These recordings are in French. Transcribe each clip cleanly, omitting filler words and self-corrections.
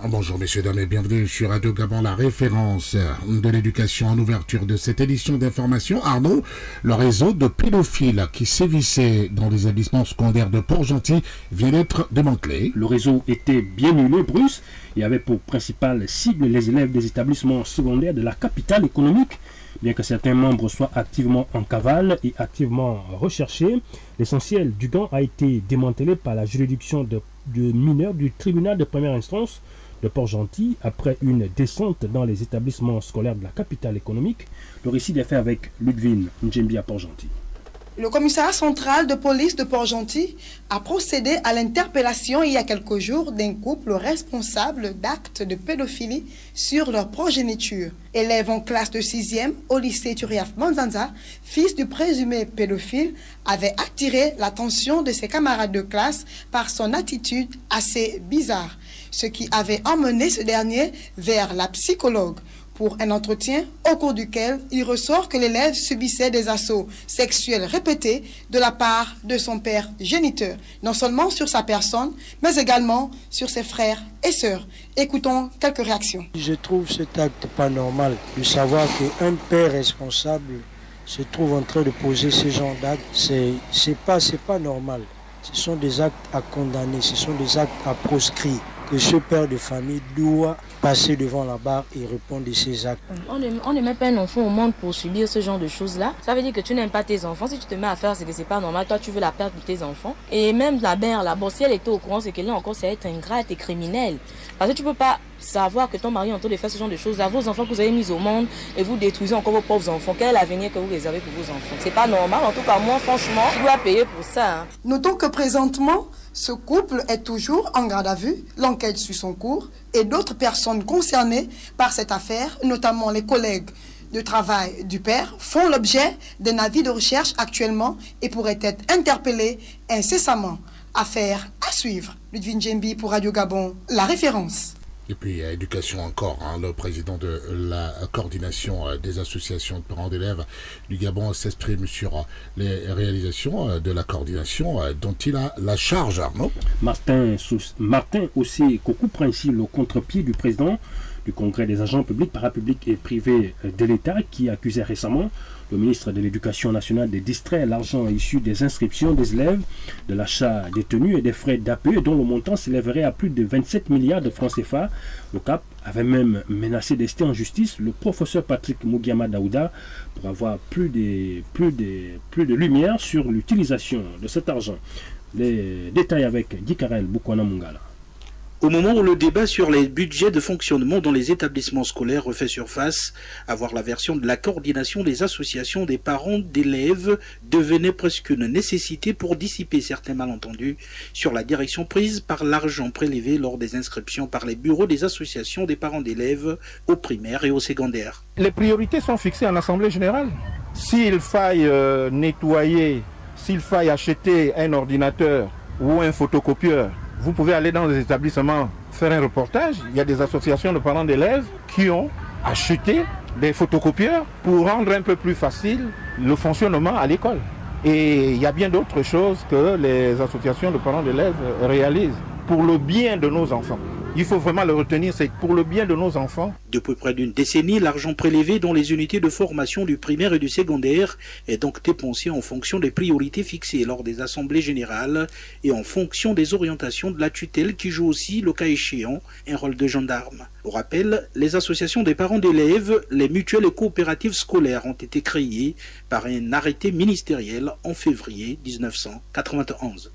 Bonjour messieurs, dames et bienvenue sur Radio Gabon, la référence de l'éducation en ouverture de cette édition d'information. Arnaud, le réseau de pédophiles qui sévissait dans les établissements secondaires de Port-Gentil vient d'être démantelé. Le réseau était bien huilé, Bruce, et avait pour principale cible les élèves des établissements secondaires de la capitale économique. Bien que certains membres soient activement en cavale et activement recherchés, l'essentiel du gang a été démantelé par la juridiction de mineurs du tribunal de première instance de Port-Gentil après une descente dans les établissements scolaires de la capitale économique. Le récit est fait avec Ludwig Njembi à Port-Gentil. Le commissariat central de police de Port-Gentil a procédé à l'interpellation il y a quelques jours d'un couple responsable d'actes de pédophilie sur leur progéniture. Élève en classe de 6e au lycée Turiaf Manzanza, fils du présumé pédophile, avait attiré l'attention de ses camarades de classe par son attitude assez bizarre, ce qui avait emmené ce dernier vers la psychologue pour un entretien au cours duquel il ressort que l'élève subissait des assauts sexuels répétés de la part de son père géniteur, non seulement sur sa personne, mais également sur ses frères et sœurs. Écoutons quelques réactions. Je trouve cet acte pas normal de savoir qu'un père responsable se trouve en train de poser ce genre d'actes. C'est pas normal. Ce sont des actes à condamner, ce sont des actes à proscrire. Que ce père de famille doit passer devant la barre et répondre de ses actes. On ne met pas un enfant au monde pour subir ce genre de choses-là. Ça veut dire que tu n'aimes pas tes enfants. Si tu te mets à faire, c'est que c'est pas normal. Toi, tu veux la perte de tes enfants. Et même la mère, là, si elle était au courant, c'est que là encore, c'est être ingrate et criminel. Parce que tu peux pas savoir que ton mari est en train de faire ce genre de choses à vos enfants que vous avez mis au monde et vous détruisez encore vos pauvres enfants. Quel est l'avenir que vous réservez pour vos enfants? C'est pas normal. En tout cas, moi, franchement, tu dois payer pour ça. Notons que présentement, ce couple est toujours en garde à vue. L'enquête suit son cours et d'autres personnes concernées par cette affaire, notamment les collègues de travail du père, font l'objet d'un avis de recherche actuellement et pourraient être interpellés incessamment. Affaire à suivre. Ludwig Njembi pour Radio Gabon, la référence. Et puis, éducation encore, le président de la coordination des associations de parents d'élèves du Gabon s'exprime sur les réalisations de la coordination dont il a la charge, Arnaud. Martin aussi Kokou prend ici le contre-pied du président du Congrès des agents publics, parapublics et privés de l'État qui accusait récemment le ministre de l'Éducation nationale de distraire l'argent issu des inscriptions des élèves, de l'achat des tenues et des frais d'APE dont le montant s'élèverait à plus de 27 milliards de francs CFA. Le CAP avait même menacé d'ester en justice le professeur Patrick Mugiama Daouda pour avoir plus de lumière sur l'utilisation de cet argent. Les détails avec Dikarel Boukwana Mungala. Au moment où le débat sur les budgets de fonctionnement dans les établissements scolaires refait surface, avoir la version de la coordination des associations des parents d'élèves devenait presque une nécessité pour dissiper certains malentendus sur la direction prise par l'argent prélevé lors des inscriptions par les bureaux des associations des parents d'élèves au primaire et au secondaire. Les priorités sont fixées en assemblée générale. S'il faille nettoyer, s'il faille acheter un ordinateur ou un photocopieur, vous pouvez aller dans les établissements faire un reportage. Il y a des associations de parents d'élèves qui ont acheté des photocopieurs pour rendre un peu plus facile le fonctionnement à l'école. Et il y a bien d'autres choses que les associations de parents d'élèves réalisent pour le bien de nos enfants. Il faut vraiment le retenir, c'est pour le bien de nos enfants. Depuis près d'une décennie, l'argent prélevé dans les unités de formation du primaire et du secondaire est donc dépensé en fonction des priorités fixées lors des assemblées générales et en fonction des orientations de la tutelle qui joue aussi, le cas échéant, un rôle de gendarme. Pour rappel, les associations des parents d'élèves, les mutuelles et coopératives scolaires ont été créées par un arrêté ministériel en février 1991.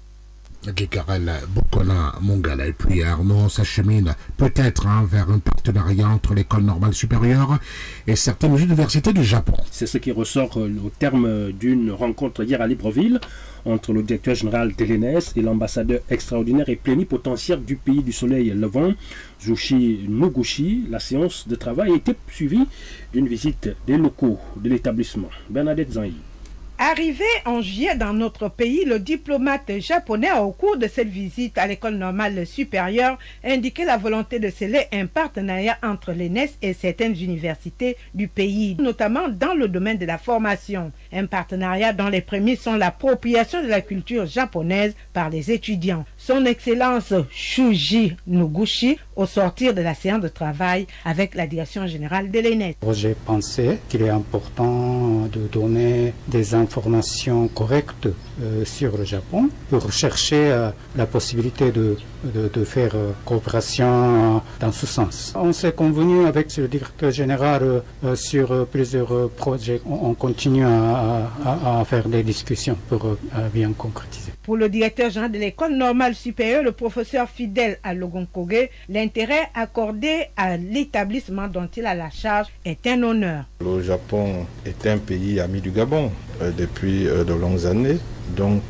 Dikarel Boukwana Mungala. Et puis Arnaud s'achemine peut-être vers un partenariat entre l'école normale supérieure et certaines universités du Japon. C'est ce qui ressort au terme d'une rencontre hier à Libreville entre le directeur général de l'ENS et l'ambassadeur extraordinaire et plénipotentiaire du pays du soleil levant, Zushi Noguchi. La séance de travail a été suivie d'une visite des locaux de l'établissement. Bernadette Zanhi. Arrivé en juillet dans notre pays, le diplomate japonais au cours de cette visite à l'école normale supérieure a indiqué la volonté de sceller un partenariat entre l'ENES et certaines universités du pays, notamment dans le domaine de la formation. Un partenariat dont les prémices sont l'appropriation de la culture japonaise par les étudiants. Son Excellence Shuji Noguchi, au sortir de la séance de travail avec la direction générale de l'ENES. J'ai pensé qu'il est important de donner des informations correctes sur le Japon pour chercher la possibilité de faire coopération dans ce sens. On s'est convenu avec le directeur général sur plusieurs projets. On continue à faire des discussions pour bien concrétiser. Pour le directeur général de l'école normale supérieure, le professeur fidèle à Logonkoge, l'intérêt accordé à l'établissement dont il a la charge est un honneur. Le Japon est un pays ami du Gabon depuis de longues années. Donc,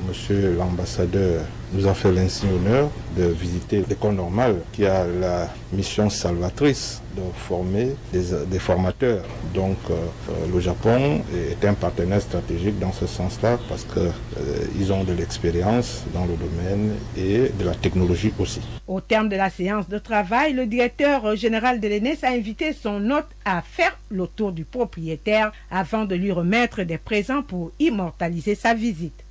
monsieur l'ambassadeur nous a fait l'insigne honneur de visiter l'école normale qui a la mission salvatrice de former des formateurs. Donc, le Japon est un partenaire stratégique dans ce sens-là parce qu'ils ont de l'expérience dans le domaine et de la technologie aussi. Au terme de la séance de travail, le directeur général de l'ENES a invité son hôte à faire le tour du propriétaire avant de lui remettre des présents pour immortaliser sa visite.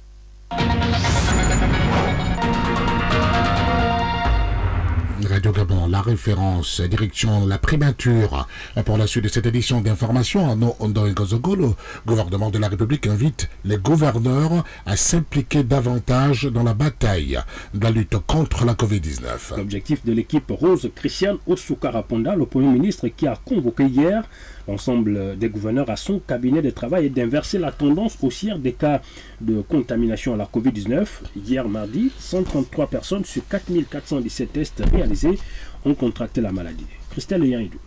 Radio Gabon, la référence, direction la primature. Pour la suite de cette édition d'information, Arnaud Ondoengozogo, le gouvernement de la République invite les gouverneurs à s'impliquer davantage dans la bataille de la lutte contre la Covid-19. L'objectif de l'équipe Rose Christiane Osuka-Raponda, le Premier ministre qui a convoqué hier l'ensemble des gouverneurs à son cabinet de travail est d'inverser la tendance haussière des cas de contamination à la Covid-19. Hier mardi, 133 personnes sur 4417 tests réalisés ont contracté la maladie. Christelle Yaïdou.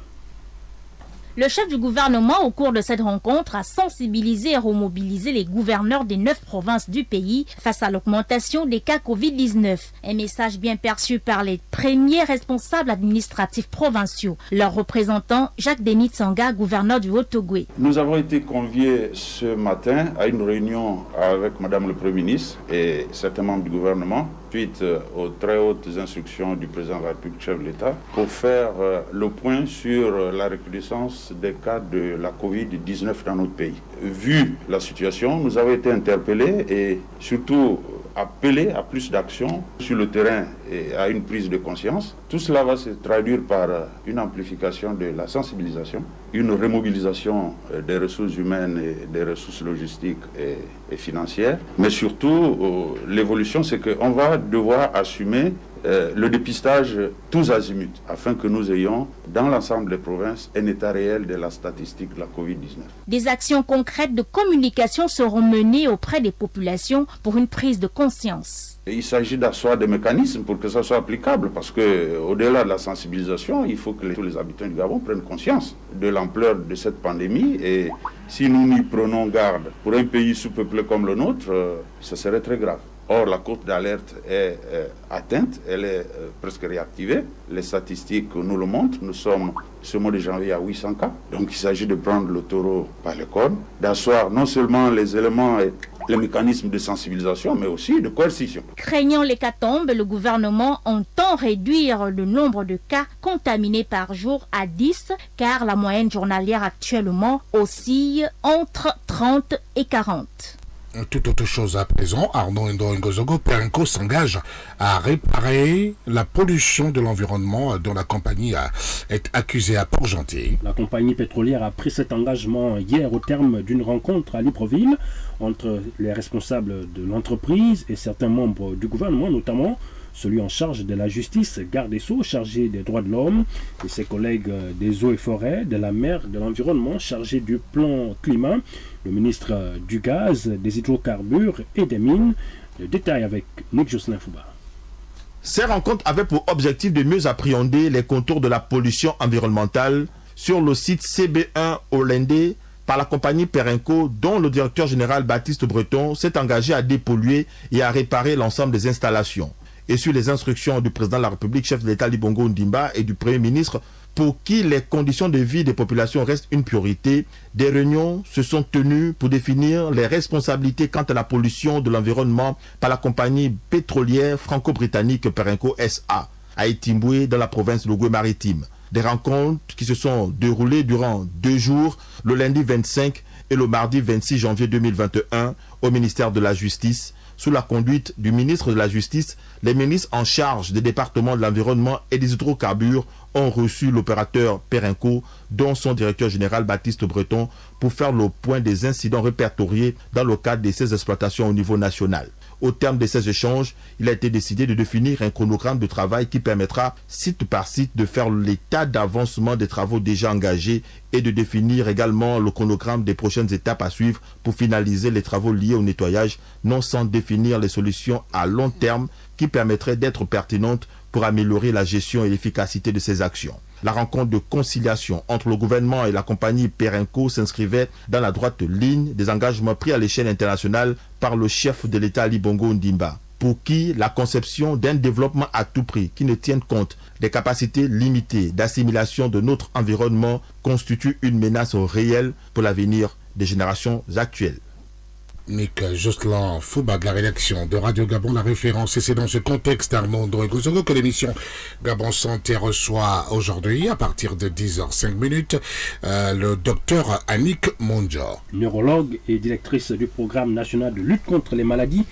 Le chef du gouvernement, au cours de cette rencontre, a sensibilisé et remobilisé les gouverneurs des 9 provinces du pays face à l'augmentation des cas Covid-19. Un message bien perçu par les premiers responsables administratifs provinciaux. Leur représentant, Jacques-Denis Tsanga, gouverneur du Haut-Ogooué. Nous avons été conviés ce matin à une réunion avec Madame le Premier ministre et certains membres du gouvernement suite aux très hautes instructions du président de la République, chef de l'État, pour faire le point sur la recrudescence des cas de la Covid-19 dans notre pays. Vu la situation, nous avons été interpellés et surtout appelés à plus d'action sur le terrain et à une prise de conscience. Tout cela va se traduire par une amplification de la sensibilisation, une remobilisation des ressources humaines et des ressources logistiques et financières. Mais surtout, l'évolution, c'est qu'on va devoir assumer le dépistage tous azimuts, afin que nous ayons dans l'ensemble des provinces un état réel de la statistique de la Covid-19. Des actions concrètes de communication seront menées auprès des populations pour une prise de conscience. Il s'agit d'asseoir des mécanismes pour que ça soit applicable, parce qu'au-delà de la sensibilisation, il faut que tous les habitants du Gabon prennent conscience de l'ampleur de cette pandémie. Et si nous n'y prenons garde, pour un pays sous-peuplé comme le nôtre, ça serait très grave. Or, la cote d'alerte est atteinte, elle est presque réactivée. Les statistiques nous le montrent. Nous sommes, ce mois de janvier, à 800 cas. Donc, il s'agit de prendre le taureau par les cornes, d'asseoir non seulement les éléments et les mécanismes de sensibilisation, mais aussi de coercition. Craignant l'hécatombe, le gouvernement entend réduire le nombre de cas contaminés par jour à 10, car la moyenne journalière actuellement oscille entre 30 et 40. Toute autre chose à présent, Arnaud Ndoengozogo, Perenco s'engage à réparer la pollution de l'environnement dont la compagnie est accusée à Port-Gentil. La compagnie pétrolière a pris cet engagement hier au terme d'une rencontre à Libreville entre les responsables de l'entreprise et certains membres du gouvernement, notamment celui en charge de la justice, garde des Sceaux, chargé des droits de l'homme, et ses collègues des eaux et forêts, de la mer, de l'environnement, chargé du plan climat, le ministre du gaz, des hydrocarbures et des mines. Le détail avec Nick Jocelyn Fouba. Ces rencontres avaient pour objectif de mieux appréhender les contours de la pollution environnementale sur le site CB1 Olendé par la compagnie Perenco, dont le directeur général Baptiste Breton s'est engagé à dépolluer et à réparer l'ensemble des installations. Et sur les instructions du président de la République, chef de l'État Libongo Ndimba et du Premier ministre, pour qui les conditions de vie des populations restent une priorité, des réunions se sont tenues pour définir les responsabilités quant à la pollution de l'environnement par la compagnie pétrolière franco-britannique Perenco SA à Itimboué dans la province de l'Ogooué-Maritime. Des rencontres qui se sont déroulées durant 2 jours, le lundi 25 et le mardi 26 janvier 2021 au ministère de la Justice, sous la conduite du ministre de la Justice. Les ministres en charge des départements de l'environnement et des hydrocarbures ont reçu l'opérateur Perenco, dont son directeur général Baptiste Breton, pour faire le point des incidents répertoriés dans le cadre de ces exploitations au niveau national. Au terme de ces échanges, il a été décidé de définir un chronogramme de travail qui permettra, site par site, de faire l'état d'avancement des travaux déjà engagés et de définir également le chronogramme des prochaines étapes à suivre pour finaliser les travaux liés au nettoyage, non sans définir les solutions à long terme qui permettraient d'être pertinentes pour améliorer la gestion et l'efficacité de ces actions. La rencontre de conciliation entre le gouvernement et la compagnie Perenco s'inscrivait dans la droite ligne des engagements pris à l'échelle internationale par le chef de l'État Ali Bongo Ondimba, pour qui la conception d'un développement à tout prix qui ne tienne compte des capacités limitées d'assimilation de notre environnement constitue une menace réelle pour l'avenir des générations actuelles. Nick Jocelyn Fouba de la rédaction de Radio Gabon, la référence. Et c'est dans ce contexte, Armand Ndoué-Gozogo, que l'émission Gabon Santé reçoit aujourd'hui, à partir de 10h05, le docteur Annick Mondja. Neurologue et directrice du programme national de lutte contre les maladies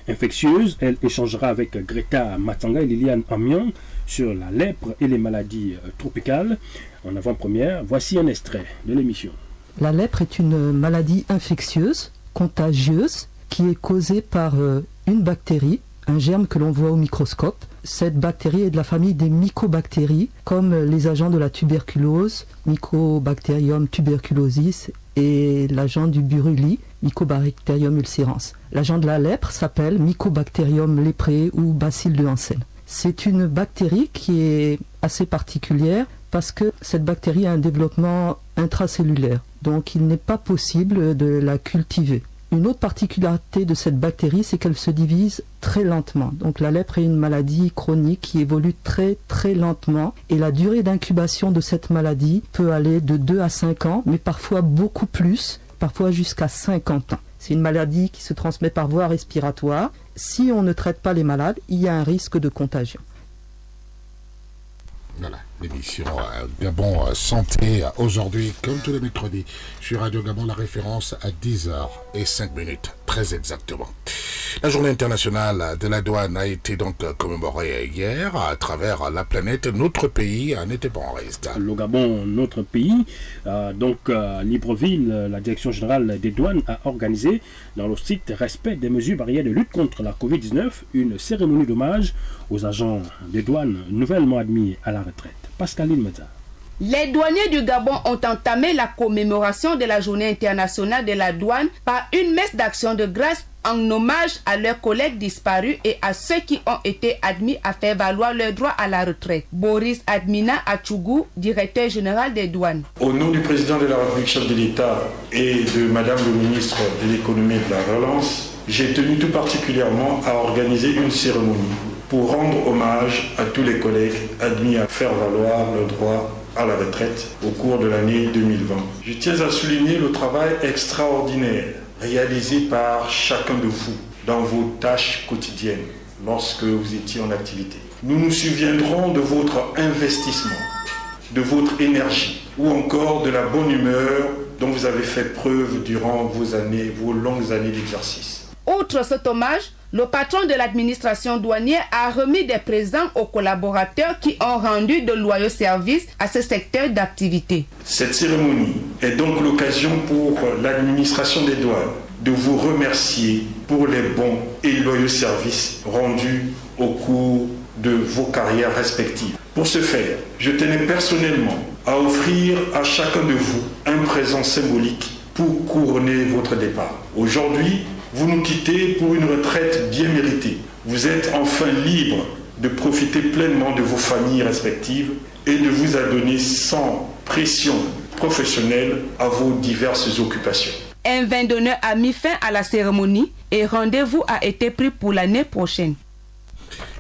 infectieuses. Elle échangera avec Greta Matsanga et Liliane Amion sur la lèpre et les maladies tropicales. En avant-première, voici un extrait de l'émission. La lèpre est une maladie infectieuse contagieuse qui est causée par une bactérie, un germe que l'on voit au microscope. Cette bactérie est de la famille des mycobactéries, comme les agents de la tuberculose, Mycobacterium tuberculosis, et l'agent du buruli, Mycobacterium ulcerans. L'agent de la lèpre s'appelle Mycobacterium leprae ou bacille de Hansen. C'est une bactérie qui est assez particulière parce que cette bactérie a un développement intracellulaire. Donc il n'est pas possible de la cultiver. Une autre particularité de cette bactérie, c'est qu'elle se divise très lentement. Donc la lèpre est une maladie chronique qui évolue très très lentement. Et la durée d'incubation de cette maladie peut aller de 2 à 5 ans, mais parfois beaucoup plus, parfois jusqu'à 50 ans. C'est une maladie qui se transmet par voie respiratoire. Si on ne traite pas les malades, il y a un risque de contagion. Voilà, l'émission Gabon Santé aujourd'hui, comme tous les mercredis, sur Radio Gabon, la référence à 10h05, très exactement. La journée internationale de la douane a été donc commémorée hier à travers la planète. Notre pays n'était pas en reste. Le Gabon, notre pays, Libreville, la direction générale des douanes a organisé, dans le site respect des mesures barrières de lutte contre la Covid-19, une cérémonie d'hommage aux agents des douanes nouvellement admis à la retraite. Pascaline Meza. Les douaniers du Gabon ont entamé la commémoration de la journée internationale de la douane par une messe d'action de grâce en hommage à leurs collègues disparus et à ceux qui ont été admis à faire valoir leur droit à la retraite. Boris Admina Achougou, directeur général des douanes. Au nom du président de la République, chef de l'État, et de madame le ministre de l'économie et de la relance, j'ai tenu tout particulièrement à organiser une cérémonie pour rendre hommage à tous les collègues admis à faire valoir leur droit à la retraite au cours de l'année 2020. Je tiens à souligner le travail extraordinaire réalisé par chacun de vous dans vos tâches quotidiennes lorsque vous étiez en activité. Nous nous souviendrons de votre investissement, de votre énergie ou encore de la bonne humeur dont vous avez fait preuve durant vos longues années d'exercice. Outre cet hommage, le patron de l'administration douanière a remis des présents aux collaborateurs qui ont rendu de loyaux services à ce secteur d'activité. Cette cérémonie est donc l'occasion pour l'administration des douanes de vous remercier pour les bons et loyaux services rendus au cours de vos carrières respectives. Pour ce faire, je tenais personnellement à offrir à chacun de vous un présent symbolique pour couronner votre départ. Aujourd'hui, vous nous quittez pour une retraite bien méritée. Vous êtes enfin libre de profiter pleinement de vos familles respectives et de vous adonner sans pression professionnelle à vos diverses occupations. Un vin d'honneur a mis fin à la cérémonie et rendez-vous a été pris pour l'année prochaine.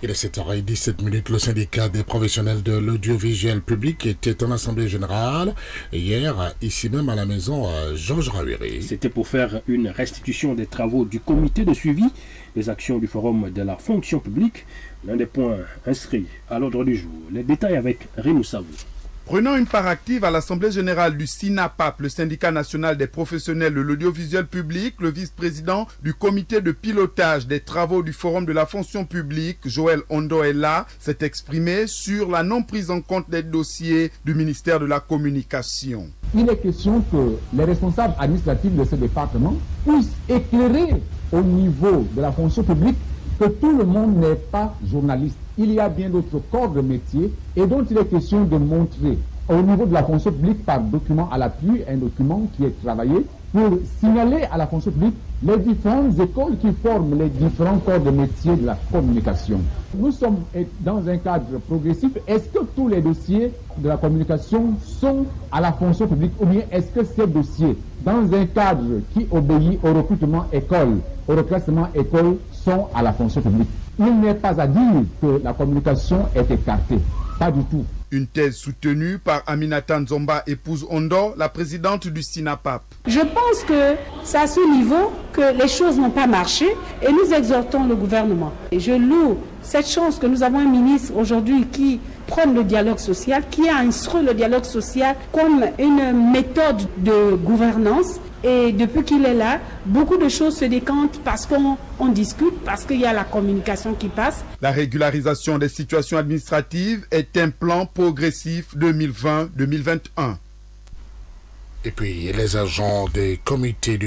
Il est 7h17. Le syndicat des professionnels de l'audiovisuel public était en assemblée générale hier, ici même à la maison Georges Rawiri. C'était pour faire une restitution des travaux du comité de suivi des actions du forum de la fonction publique, l'un des points inscrits à l'ordre du jour. Les détails avec Rémi Savou. Prenant une part active à l'Assemblée générale du SINAPAP, le syndicat national des professionnels de l'audiovisuel public, le vice-président du comité de pilotage des travaux du Forum de la fonction publique, Joël Ondoela, s'est exprimé sur la non-prise en compte des dossiers du ministère de la Communication. Il est question que les responsables administratifs de ce département puissent éclairer au niveau de la fonction publique que tout le monde n'est pas journaliste. Il y a bien d'autres corps de métier et dont il est question de montrer au niveau de la fonction publique par document à l'appui, un document qui est travaillé pour signaler à la fonction publique les différentes écoles qui forment les différents corps de métier de la communication. Nous sommes dans un cadre progressif. Est-ce que tous les dossiers de la communication sont à la fonction publique ou bien est-ce que ces dossiers, dans un cadre qui obéit au recrutement école, au reclassement école, sont à la fonction publique? Il n'est pas à dire que la communication est écartée. Pas du tout. Une thèse soutenue par Aminata Nzomba, épouse Ondo, la présidente du SINAPAP. Je pense que c'est à ce niveau que les choses n'ont pas marché et nous exhortons le gouvernement. Et je loue cette chance que nous avons un ministre aujourd'hui qui prône le dialogue social, qui a instruit le dialogue social comme une méthode de gouvernance. Et depuis qu'il est là, beaucoup de choses se décantent parce qu'on discute, parce qu'il y a la communication qui passe. La régularisation des situations administratives est un plan progressif 2020-2021. Et puis les agents du comité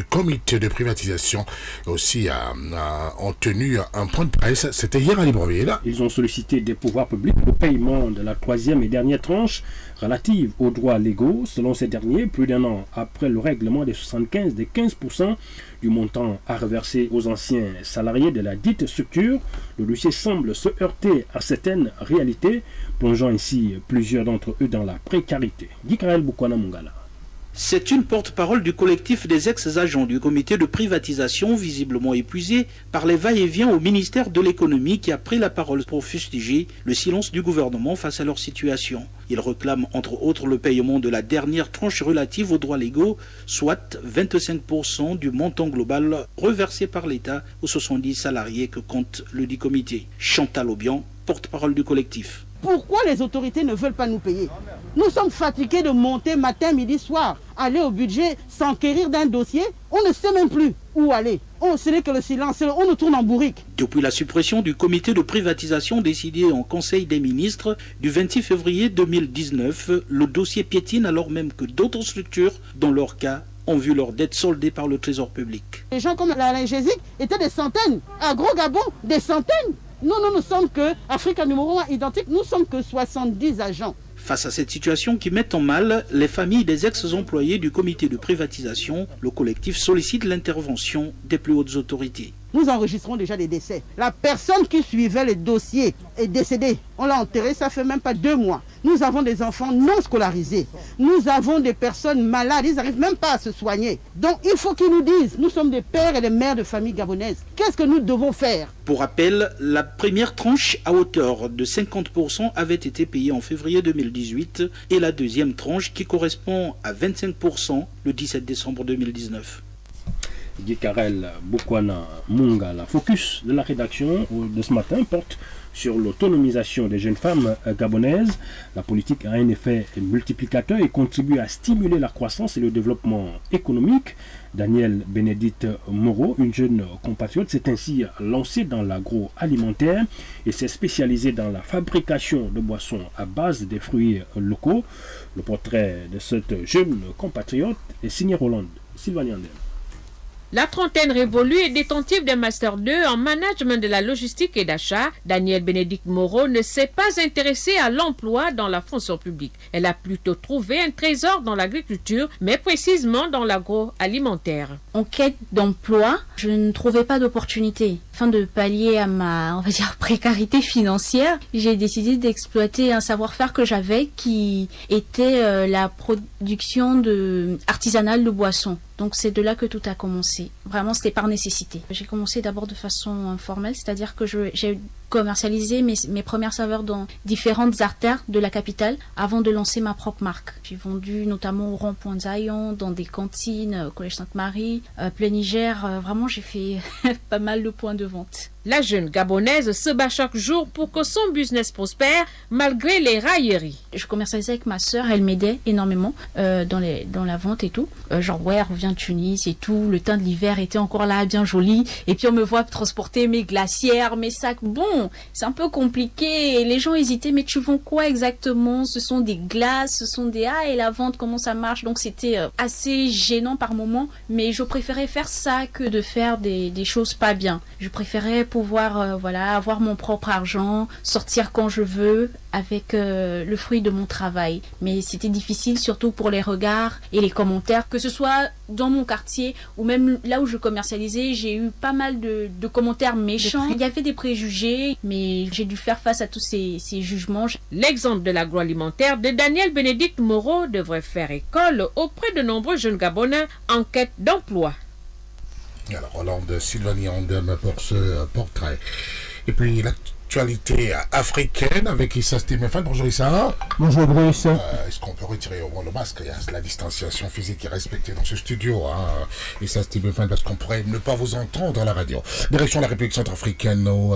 de privatisation aussi ont tenu un point de presse. C'était hier à Libreville. Ils ont sollicité des pouvoirs publics le paiement de la 3e et dernière tranche relative aux droits légaux. Selon ces derniers, plus d'un an après le règlement des 15% du montant à reverser aux anciens salariés de la dite structure, le dossier semble se heurter à certaines réalités, plongeant ainsi plusieurs d'entre eux dans la précarité. Gikael Bukwana Mungala. C'est une porte-parole du collectif des ex-agents du comité de privatisation, visiblement épuisé par les va-et-vient au ministère de l'économie, qui a pris la parole pour fustiger le silence du gouvernement face à leur situation. Ils réclament entre autres le paiement de la dernière tranche relative aux droits légaux, soit 25% du montant global reversé par l'État aux 70 salariés que compte le dit comité. Chantal Aubian, porte-parole du collectif. Pourquoi les autorités ne veulent pas nous payer? Nous sommes fatigués de monter matin, midi, soir, aller au budget, s'enquérir d'un dossier. On ne sait même plus où aller. Ce n'est que le silence, on nous tourne en bourrique. Depuis la suppression du comité de privatisation décidé en Conseil des ministres du 26 février 2019, le dossier piétine alors même que d'autres structures, dans leur cas, ont vu leurs dettes soldées par le trésor public. Les gens comme la Gésic étaient des centaines. À Gros Gabon, des centaines. Nous ne sommes que, Africa numéro 1 identique, nous sommes que 70 agents. Face à cette situation qui met en mal les familles des ex-employés du comité de privatisation, le collectif sollicite l'intervention des plus hautes autorités. Nous enregistrons déjà des décès. La personne qui suivait les dossiers est décédée. On l'a enterrée, ça fait même pas 2 mois. Nous avons des enfants non scolarisés. Nous avons des personnes malades, ils n'arrivent même pas à se soigner. Donc il faut qu'ils nous disent, nous sommes des pères et des mères de familles gabonaises. Qu'est-ce que nous devons faire? Pour rappel, la première tranche à hauteur de 50% avait été payée en février 2018 et la deuxième tranche qui correspond à 25% le 17 décembre 2019. Gikarel Bukwana Mungala. Focus de la rédaction de ce matin porte sur l'autonomisation des jeunes femmes gabonaises. La politique a un effet multiplicateur et contribue à stimuler la croissance et le développement économique. Daniel Bénédicte Moreau, une jeune compatriote, s'est ainsi lancée dans l'agroalimentaire et s'est spécialisée dans la fabrication de boissons à base des fruits locaux. Le portrait de cette jeune compatriote est signé Roland Sylvanie Andel. La trentaine révolue et détentive d'un Master 2 en management de la logistique et d'achat, Daniel Bénédicte Moreau ne s'est pas intéressée à l'emploi dans la fonction publique. Elle a plutôt trouvé un trésor dans l'agriculture, mais précisément dans l'agroalimentaire. En quête d'emploi, je ne trouvais pas d'opportunité. Afin de pallier à ma, précarité financière, j'ai décidé d'exploiter un savoir-faire que j'avais qui était la production artisanale de boissons. Donc c'est de là que tout a commencé. Vraiment, c'était par nécessité. J'ai commencé d'abord de façon informelle, c'est-à-dire que j'ai commercialisé mes premières saveurs dans différentes artères de la capitale avant de lancer ma propre marque. J'ai vendu notamment au rond-point Zion, dans des cantines, au Collège Sainte-Marie, Plein Niger. Vraiment, j'ai fait pas mal de points de vente. La jeune Gabonaise se bat chaque jour pour que son business prospère malgré les railleries. Je commercialisais avec ma sœur, elle m'aidait énormément dans la vente et tout. Genre ouais, elle revient de Tunis et tout, le teint de l'hiver était encore là, bien joli. Et puis on me voit transporter mes glacières, mes sacs. Bon, c'est un peu compliqué. Et les gens hésitaient, mais tu vends quoi exactement? Ce sont des glaces, ce sont des... Ah, et la vente, comment ça marche? Donc c'était assez gênant par moments, mais je préférais faire ça que de faire des choses pas bien. Je préférais pouvoir avoir mon propre argent, sortir quand je veux avec le fruit de mon travail. Mais c'était difficile surtout pour les regards et les commentaires, que ce soit dans mon quartier ou même là où je commercialisais, j'ai eu pas mal de commentaires méchants. Il y avait des préjugés, mais j'ai dû faire face à tous ces jugements. L'exemple de l'agroalimentaire de Daniel Bénédicte Moreau devrait faire école auprès de nombreux jeunes Gabonais en quête d'emploi. Alors, Hollande Sylvanie Andem pour ce portrait. Et puis, l'actualité africaine avec Issa Stéphane. Bonjour Issa. Bonjour Bruce. Est-ce qu'on peut retirer au moins le masque? Il y a la distanciation physique qui est respectée dans ce studio. Issa Stéphane, parce qu'on pourrait ne pas vous entendre à la radio. Direction la République centrafricaine où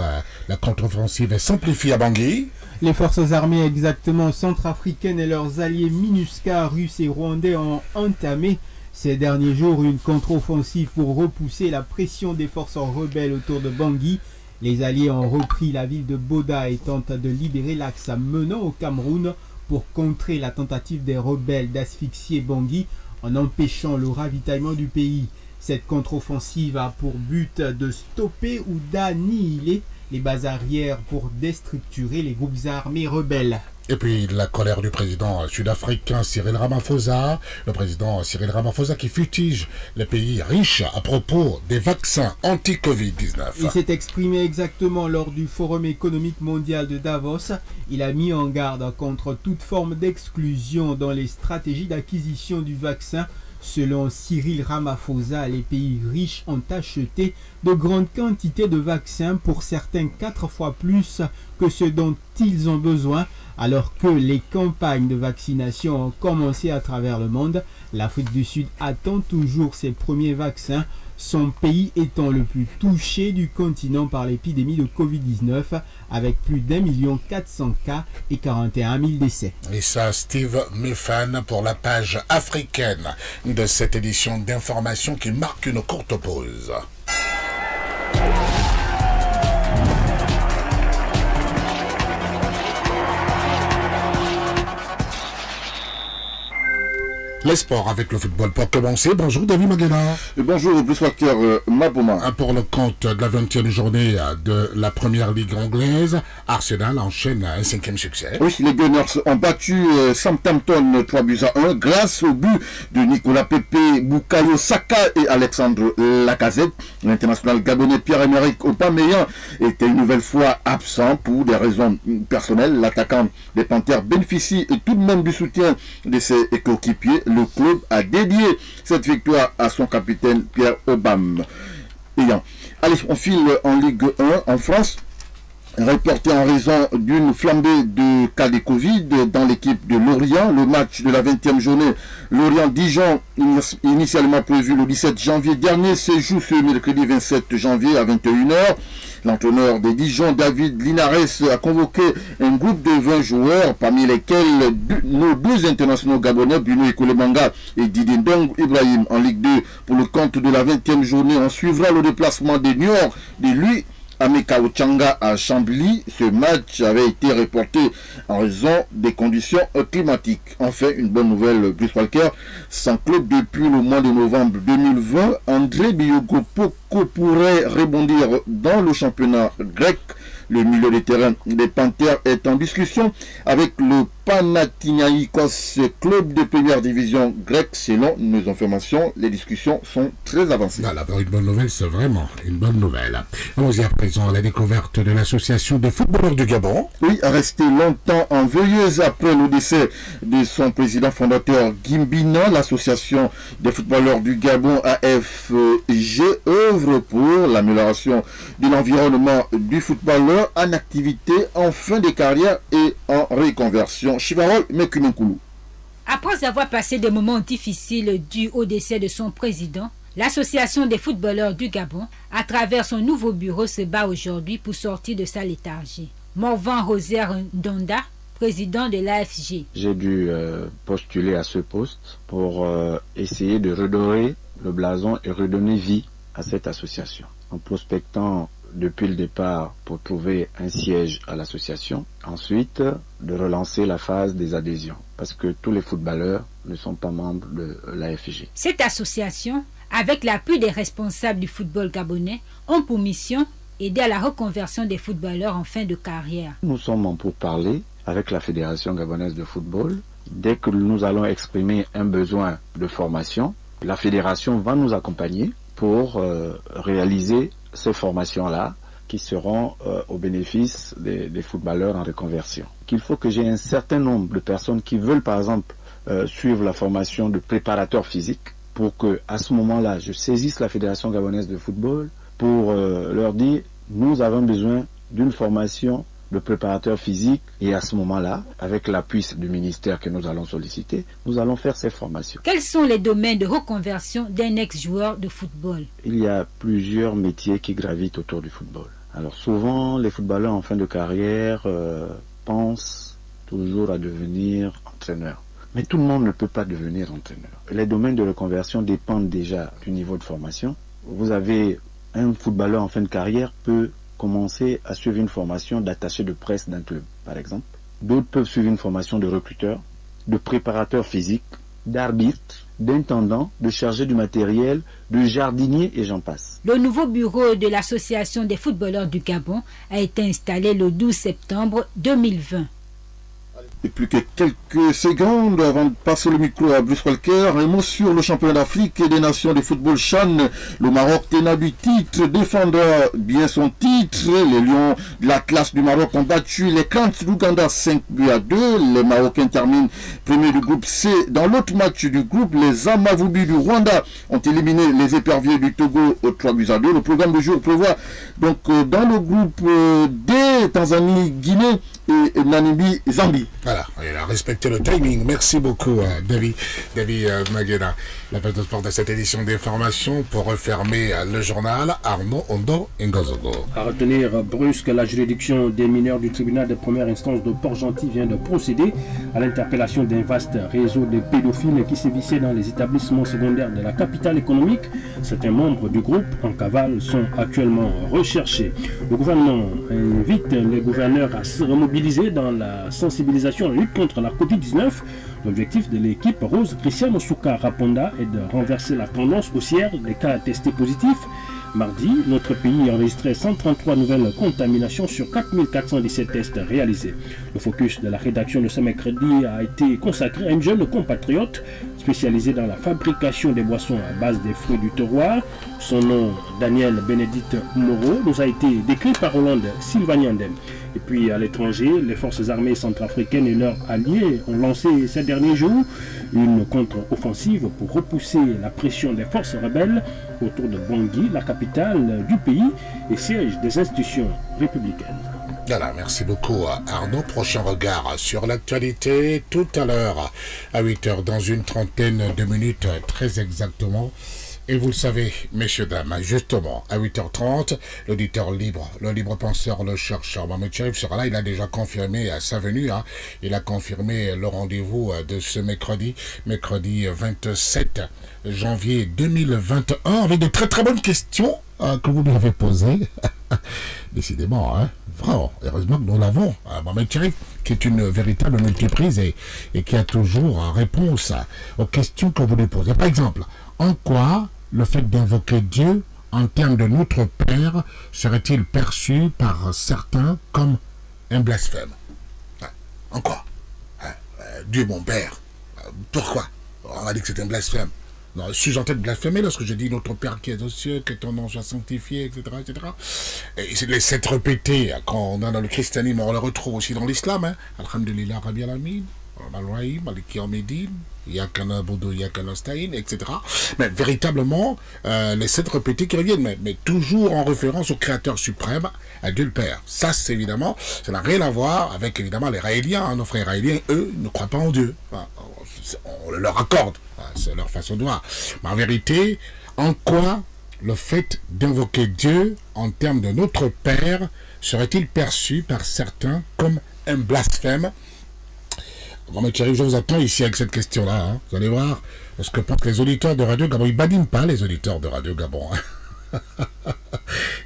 la contre-offensive est simplifiée à Bangui. Les forces armées exactement centrafricaines et leurs alliés MINUSCA, russes et rwandais ont entamé ces derniers jours une contre-offensive pour repousser la pression des forces rebelles autour de Bangui. Les alliés ont repris la ville de Boda et tentent de libérer l'axe menant au Cameroun pour contrer la tentative des rebelles d'asphyxier Bangui en empêchant le ravitaillement du pays. Cette contre-offensive a pour but de stopper ou d'annihiler les bases arrières pour déstructurer les groupes armés rebelles. Et puis la colère du président sud-africain Cyril Ramaphosa, le président Cyril Ramaphosa qui futige les pays riches à propos des vaccins anti-Covid-19. Il s'est exprimé exactement lors du Forum économique mondial de Davos. Il a mis en garde contre toute forme d'exclusion dans les stratégies d'acquisition du vaccin. Selon Cyril Ramaphosa, les pays riches ont acheté de grandes quantités de vaccins, pour certains 4 fois plus que ce dont ils ont besoin, alors que les campagnes de vaccination ont commencé à travers le monde. L'Afrique du Sud attend toujours ses premiers vaccins, son pays étant le plus touché du continent par l'épidémie de Covid-19, avec plus d'1,4 cas et 41 000 décès. Et ça, Steve Méfan pour la page africaine de cette édition d'information qui marque une courte pause. Les sports avec le football pour commencer. Bonjour David Maguena. Bonjour Bruce Walker Maboma. Pour le compte de la 20e journée de la première ligue anglaise, Arsenal enchaîne un 5e succès. Oui, les Gunners ont battu Southampton 3-1 grâce au but de Nicolas Pepe, Bukayo Saka et Alexandre Lacazette. L'international gabonais Pierre-Emerick Aubameyang était une nouvelle fois absent pour des raisons personnelles. L'attaquant des Panthères bénéficie tout de même du soutien de ses coéquipiers. Le club a dédié cette victoire à son capitaine Pierre Aubameyang. Allez, on file en Ligue 1 en France. Reporté en raison d'une flambée de cas de Covid dans l'équipe de Lorient. Le match de la 20e journée, Lorient-Dijon, initialement prévu le 17 janvier dernier, se joue ce mercredi 27 janvier à 21h. L'entraîneur de Dijon, David Linares, a convoqué un groupe de 20 joueurs, parmi lesquels nos 2 internationaux gabonais, Bruno Ikolemanga et Didier Ndong Ibrahim, en Ligue 2. Pour le compte de la 20e journée, on suivra le déplacement de Niort de lui Ameka Ochanga à Chambly. Ce match avait été reporté en raison des conditions climatiques. Enfin, une bonne nouvelle, Bruce Walker, sans club depuis le mois de novembre 2020, André Biogopoko pourrait rebondir dans le championnat grec. Le milieu de terrain des Panthères est en discussion avec le Panathinaikos, club de première division grecque. Selon nos informations, les discussions sont très avancées. Voilà, une bonne nouvelle, c'est vraiment une bonne nouvelle. Allons-y à présent à la découverte de l'association des footballeurs du Gabon. Oui, resté longtemps en veilleuse après le décès de son président fondateur Gimbina, l'association des footballeurs du Gabon AFG œuvre pour l'amélioration de l'environnement du footballeur en activité, en fin de carrière et en reconversion. Chivarol Mekununkulu. Après avoir passé des moments difficiles dus au décès de son président, l'association des footballeurs du Gabon, à travers son nouveau bureau, se bat aujourd'hui pour sortir de sa léthargie. Morvan Rosaire Ndonda, président de l'AFG. J'ai dû postuler à ce poste pour essayer de redorer le blason et redonner vie à cette association, en prospectant depuis le départ pour trouver un siège à l'association. Ensuite, de relancer la phase des adhésions, parce que tous les footballeurs ne sont pas membres de l'AFG. Cette association, avec l'appui des responsables du football gabonais, ont pour mission aider à la reconversion des footballeurs en fin de carrière. Nous sommes en pourparlers avec la Fédération gabonaise de football. Dès que nous allons exprimer un besoin de formation, la fédération va nous accompagner pour réaliser ces formations-là qui seront au bénéfice des footballeurs en reconversion. Il faut que j'ai un certain nombre de personnes qui veulent par exemple suivre la formation de préparateur physique pour que à ce moment-là je saisisse la Fédération gabonaise de football pour leur dire nous avons besoin d'une formation de préparateur physique et à ce moment-là, avec l'appui du ministère que nous allons solliciter, nous allons faire ces formations. Quels sont les domaines de reconversion d'un ex-joueur de football? Il y a plusieurs métiers qui gravitent autour du football. Alors souvent, les footballeurs en fin de carrière pensent toujours à devenir entraîneur. Mais tout le monde ne peut pas devenir entraîneur. Les domaines de reconversion dépendent déjà du niveau de formation. Vous avez un footballeur en fin de carrière peut commencer à suivre une formation d'attaché de presse d'un club, par exemple. D'autres peuvent suivre une formation de recruteur, de préparateur physique, d'arbitre, d'intendant, de chargé du matériel, de jardinier et j'en passe. Le nouveau bureau de l'association des footballeurs du Gabon a été installé le 12 septembre 2020. Et plus que quelques secondes avant de passer le micro à Bruce Walker, un mot sur le championnat d'Afrique et des nations de football CHAN. Le Maroc tenant du titre, défendra bien son titre. Les Lions de l'Atlas du Maroc ont battu les Crans d'Ouganda 5-2. Les Marocains terminent premier du groupe C. Dans l'autre match du groupe, les Amavubi du Rwanda ont éliminé les Éperviers du Togo au 3-2. Le programme du jour prévoit donc dans le groupe D, Tanzanie, Guinée et Namibie, Zambie. Voilà, il a respecté le timing. Merci beaucoup, David Maguena. La page de sport de cette édition d'information pour refermer le journal. Arnaud Ondo Ngozogo. À retenir, brusque, la juridiction des mineurs du tribunal de première instance de Port-Gentil vient de procéder à l'interpellation d'un vaste réseau de pédophiles qui sévissaient dans les établissements secondaires de la capitale économique. Certains membres du groupe en cavale sont actuellement recherchés. Le gouvernement invite les gouverneurs à se remobiliser dans la sensibilisation et la lutte contre la Covid-19. L'objectif de l'équipe Rose Christiane Souka Raponda est de renverser la tendance haussière des cas testés positifs. Mardi, notre pays a enregistré 133 nouvelles contaminations sur 4417 tests réalisés. Le focus de la rédaction de ce mercredi a été consacré à une jeune compatriote spécialisée dans la fabrication des boissons à base des fruits du terroir. Son nom, Daniel Bénédicte Moreau, nous a été décrit par Hollande Sylvaniandem. Et puis à l'étranger, les forces armées centrafricaines et leurs alliés ont lancé ces derniers jours une contre-offensive pour repousser la pression des forces rebelles autour de Bangui, la capitale du pays et siège des institutions républicaines. Voilà, merci beaucoup Arnaud. Prochain regard sur l'actualité tout à l'heure à 8h dans une trentaine de minutes très exactement. Et vous le savez, messieurs, dames, justement, à 8h30, l'auditeur libre, le libre penseur, le chercheur, Mohamed Cherif sera là. Il a déjà confirmé sa venue. Il a confirmé le rendez-vous de ce mercredi 27 janvier 2021, avec de très très bonnes questions que vous lui avez posées. Décidément, vraiment, heureusement que nous l'avons. Mohamed Cherif, qui est une véritable multiprise et qui a toujours réponse aux questions que vous lui posez. Par exemple, en quoi le fait d'invoquer Dieu en termes de notre Père serait-il perçu par certains comme un blasphème? En quoi? Dieu mon père. Pourquoi? On a dit que c'était un blasphème. Non, suis-je en train de blasphémer lorsque je dis notre Père qui est aux cieux, que ton nom soit sanctifié, etc. etc. Et c'est les 7 répétés, quand on est dans le christianisme, on le retrouve aussi dans l'islam. Hein. Alhamdulillah, Rabbi Alamin, Al-Rahim, Maliki Yawmiddin, Yakana Boudou, Yakana Stain, etc. Mais véritablement, les 7 répétés qui reviennent, mais toujours en référence au Créateur suprême, à Dieu le Père. Ça, c'est évidemment, ça n'a rien à voir avec évidemment les Raéliens. Hein. Nos frères raéliens, eux, ne croient pas en Dieu. Enfin, on le leur accorde. C'est leur façon de voir. Mais en vérité, en quoi le fait d'invoquer Dieu en termes de notre Père serait-il perçu par certains comme un blasphème? Bon, mais Thierry, je vous attends ici avec cette question-là. Hein. Vous allez voir ce que pensent les auditeurs de Radio Gabon. Ils ne badinent pas, les auditeurs de Radio Gabon. Hein.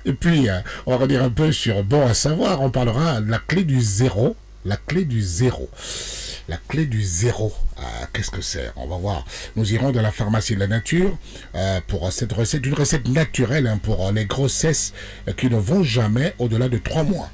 Et puis, on va revenir un peu sur bon à savoir. On parlera de la clé du zéro. La clé du zéro. La clé du zéro, qu'est-ce que c'est? On va voir. Nous irons dans la pharmacie de la nature pour cette recette, une recette naturelle hein, pour les grossesses qui ne vont jamais au-delà de 3 mois.